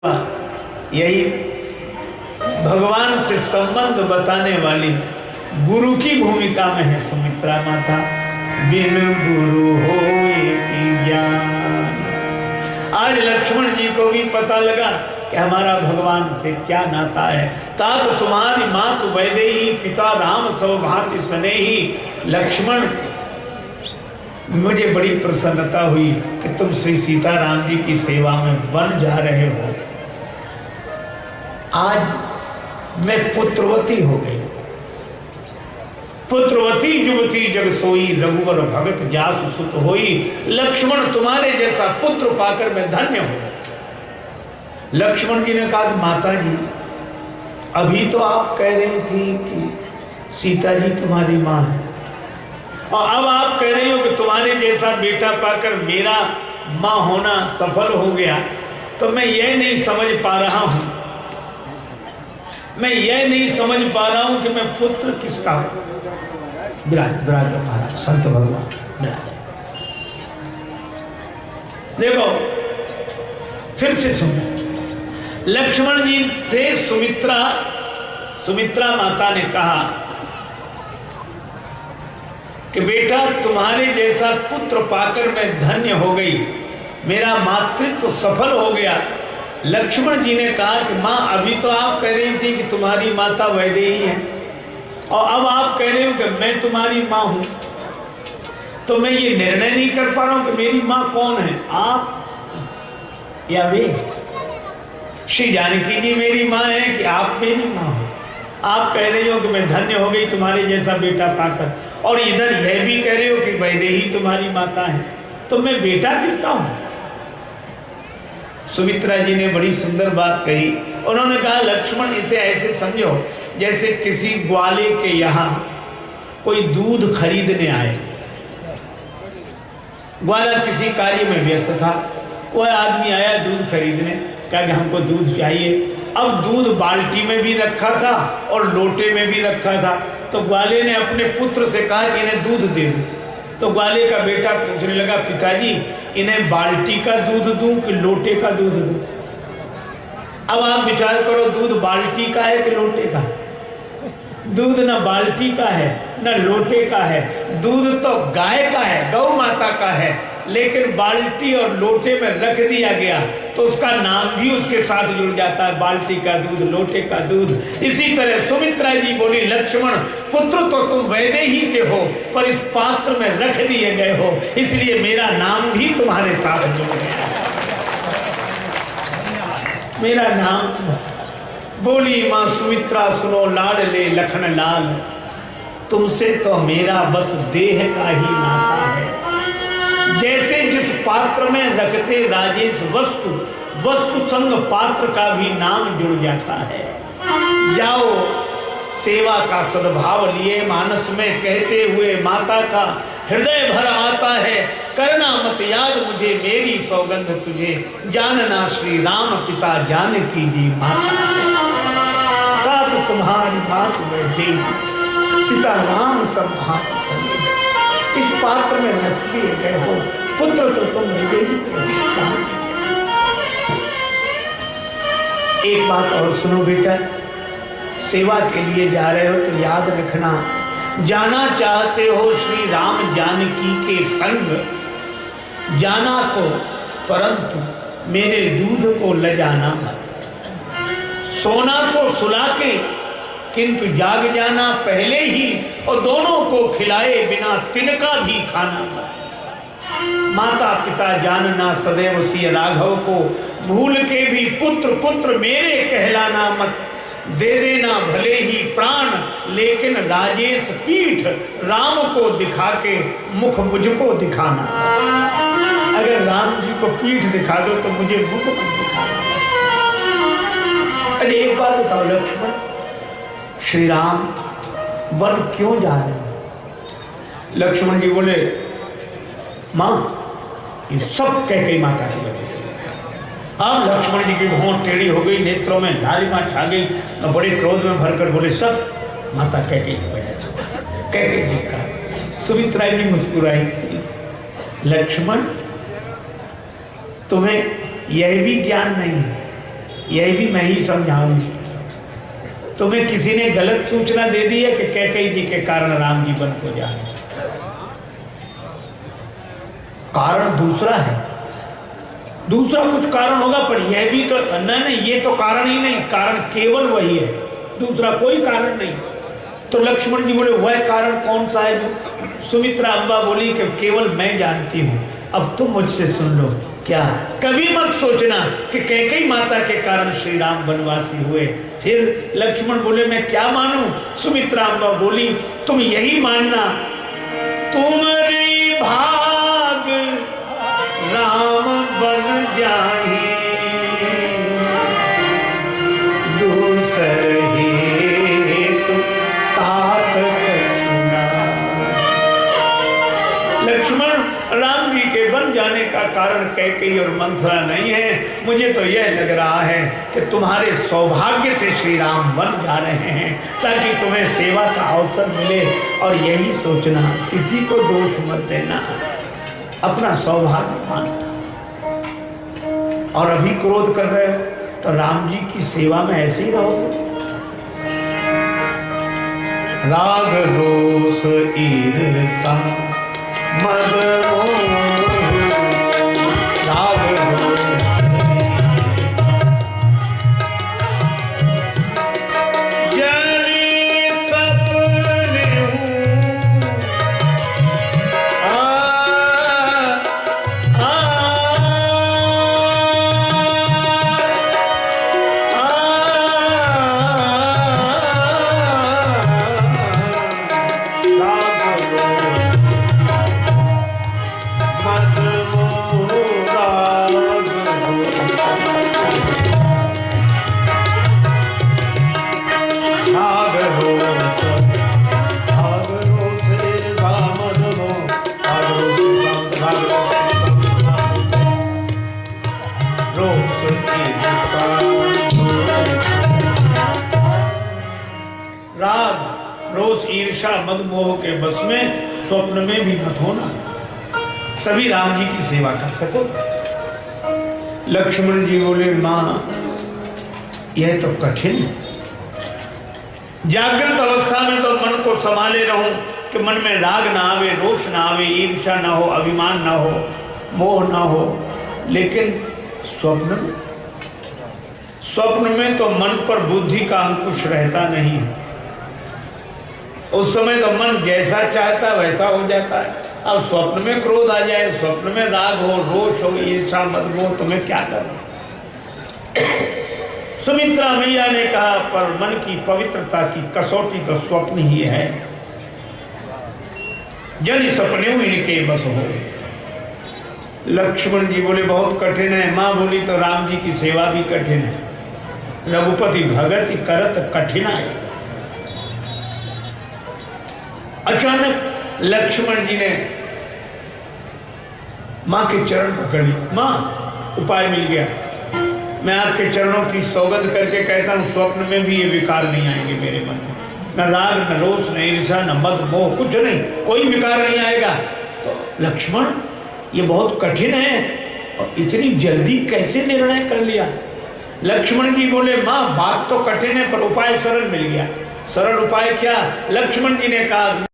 यही भगवान से संबंध बताने वाली गुरु की भूमिका में है सुमित्रा माता। बिन गुरु होए ज्ञान। आज लक्ष्मण जी को भी पता लगा कि हमारा भगवान से क्या नाता है। तात तुम्हारी मात वैदेही पिता राम सौभाति स्नेही। लक्ष्मण, मुझे बड़ी प्रसन्नता हुई कि तुम श्री सीताराम जी की सेवा में वन जा रहे हो। आज मैं पुत्रवती हो गई। पुत्रवती युवती जग सोई, रघुवर भगत जासु सुत होई। लक्ष्मण, तुम्हारे जैसा पुत्र पाकर मैं धन्य हूं। लक्ष्मण जी ने कहा, माता जी अभी तो आप कह रही थी कि सीता जी तुम्हारी माँ है, और अब आप कह रही हो कि तुम्हारे जैसा बेटा पाकर मेरा माँ होना सफल हो गया। तो मैं यह नहीं समझ पा रहा हूं, मैं यह नहीं समझ पा रहा हूं कि मैं पुत्र किसका हूं। विराज महाराज संत भगवान विराज। देखो फिर से सुनो। लक्ष्मण जी से सुमित्रा माता ने कहा कि बेटा तुम्हारे जैसा पुत्र पाकर मैं धन्य हो गई, मेरा मातृत्व सफल हो गया। लक्ष्मण जी ने कहा कि माँ अभी तो आप कह रही थी कि तुम्हारी माता वैदेही है, और अब आप कह रहे हो कि मैं तुम्हारी माँ हूं। तो मैं ये निर्णय नहीं कर पा रहा हूं कि मेरी माँ कौन है, आप या वे। श्री जानकी जी मेरी माँ है कि आप मेरी माँ हो। आप कह रही हो कि मैं धन्य हो गई तुम्हारे जैसा बेटा पाकर, और इधर यह भी कह रहे हो कि वैदेही तुम्हारी माता है। तो मैं बेटा किसका हूं? सुमित्रा जी ने बड़ी सुंदर बात कही। उन्होंने कहा, लक्ष्मण इसे ऐसे समझो जैसे किसी ग्वाले के यहाँ कोई दूध खरीदने आए। ग्वाला किसी कार्य में व्यस्त था, वह आदमी आया दूध खरीदने, कहा कि हमको दूध चाहिए। अब दूध बाल्टी में भी रखा था और लोटे में भी रखा था। तो ग्वाले ने अपने पुत्र से कहा कि इन्हें दूध दे दो। तो ग्वाले का बेटा पूछने लगा, पिताजी इन्हें बाल्टी का दूध दूं कि लोटे का दूध दूं? अब आप विचार करो, दूध बाल्टी का है कि लोटे का? दूध न बाल्टी का है न लोटे का है। दूध तो गाय का है, गौ माता का है, लेकिन बाल्टी और लोटे में रख दिया गया तो उसका नाम भी उसके साथ जुड़ जाता है, बाल्टी का दूध, लोटे का दूध। इसी तरह सुमित्रा जी बोली, लक्ष्मण पुत्र तो तुम वैदेही के हो, पर इस पात्र में रख दिए गए हो, इसलिए मेरा नाम भी तुम्हारे साथ जुड़ गया। मेरा नाम बोली माँ सुमित्रा, सुनो लाडले लखन लाल, तुमसे तो मेरा बस देह का ही नाता है। जैसे जिस पात्र में रखते राजेश वस्तु, वस्तु संग पात्र का भी नाम जुड़ जाता है। जाओ सेवा का सद्भाव लिए मानस में कहते हुए माता का हृदय भर आता है। करना मत याद मुझे मेरी सौगंध तुझे, जानना श्री राम पिता जानकी जी माता। तात तुम्हारी बात में दे, पिता राम सब भात सने। इस पात्र में रख दिए गए हो, पुत्र तो तुम वैदेही के। एक बात और सुनो बेटा, सेवा के लिए जा रहे हो तो याद रखना, जाना चाहते हो श्री राम जानकी के संग, जाना तो परंतु मेरे दूध को ले जाना मत। सोना तो सुला के, किंतु जाग जाना पहले ही, और दोनों को खिलाए बिना तिनका भी खाना मत। माता पिता जानना सदैव सिय राघव को, भूल के भी पुत्र पुत्र मेरे कहलाना मत। दे देना भले ही प्राण, लेकिन राजेश पीठ राम को दिखा के मुख मुझको दिखाना। अगर राम जी को पीठ दिखा दो तो मुझे मुख मत दिखाना। अरे एक बात बताओ लक्ष्मण, श्री राम वन क्यों जा रहे हैं? लक्ष्मण जी बोले, मां ये सब कह माता की वजह से। अब लक्ष्मण जी की भौं टेढ़ी हो गई, नेत्रों में लालिमा छा गई, तो बड़े क्रोध में भरकर बोले, सब माता कह की वजह से, कह के देखा। सुमित्रा जी मुस्कुराई, लक्ष्मण तुम्हें यह भी ज्ञान नहीं है यही भी मैं ही समझाऊंगी। तुम्हें किसी ने गलत सूचना दे दी है कि कैकेयी जी के कारण राम जी वन को जाए। कारण दूसरा है, दूसरा कुछ कारण होगा, पर यह भी तो नहीं, ये तो कारण ही नहीं, कारण केवल वही है, दूसरा कोई कारण नहीं। तो लक्ष्मण जी बोले वह कारण कौन सा है? जो सुमित्रा अम्बा बोली कि केवल मैं जानती हूं, अब तुम मुझसे सुन लो। क्या? कभी मत सोचना कि कैकेयी माता के कारण श्री राम वनवासी हुए। फिर लक्ष्मण बोले मैं क्या मानूं? सुमित्रा अम्बा बोली तुम यही मानना, तुम्हारी भाग राम बन जाही, दूसर ही तुम तात कछुना। लक्ष्मण, राम जी के बन जाने का कारण कैकेयी और मंथरा नहीं है। मुझे तो यह लग रहा है कि तुम्हारे सौभाग्य से श्री राम वन जा रहे हैं ताकि तुम्हें सेवा का अवसर मिले। और यही सोचना, किसी को दोष मत देना, अपना सौभाग्य मानना। और अभी क्रोध कर रहे हो तो राम जी की सेवा में ऐसे ही रहोगे। राग रोष ईर्षा मद मोह, राग रोष जनी सपने ईर्षा मद मोह के बस में स्वप्न में भी मत होना, तभी राम जी की सेवा कर सको। लक्ष्मण जी बोले मां यह तो कठिन है। जागृत अवस्था में तो मन को संभाले रहूं कि मन में राग ना आवे, रोष ना आवे, ईर्षा ना हो, अभिमान ना हो, मोह ना हो, लेकिन स्वप्न में तो मन पर बुद्धि का अंकुश रहता नहीं है। उस समय तो मन जैसा चाहता है वैसा हो जाता है। अब स्वप्न में क्रोध आ जाए, स्वप्न में राग हो, रोष हो, ईर्षा मद मोह, तुम्हें क्या करना? सुमित्रा मैया ने कहा पर मन की पवित्रता की कसौटी तो स्वप्न ही है। जन सपने इनके बस हो। लक्ष्मण जी बोले बहुत कठिन है। माँ बोली तो राम जी की सेवा भी कठिन है। रघुपति भगति करत कठिनाई। अचानक लक्ष्मण जी ने मां के चरण पकड़ ली। मां उपाय मिल गया, मैं आपके चरणों की सौगंध करके कहता हूं स्वप्न में भी ये विकार नहीं आएंगे मेरे मन में, न राग न रोष न ईर्षा न मद मोह, कुछ नहीं, कोई विकार नहीं आएगा। तो लक्ष्मण ये बहुत कठिन है और इतनी जल्दी कैसे निर्णय कर लिया? लक्ष्मण जी बोले मां बात तो कठिन है पर उपाय सरल मिल गया। सरल उपाय क्या? लक्ष्मण जी ने कहा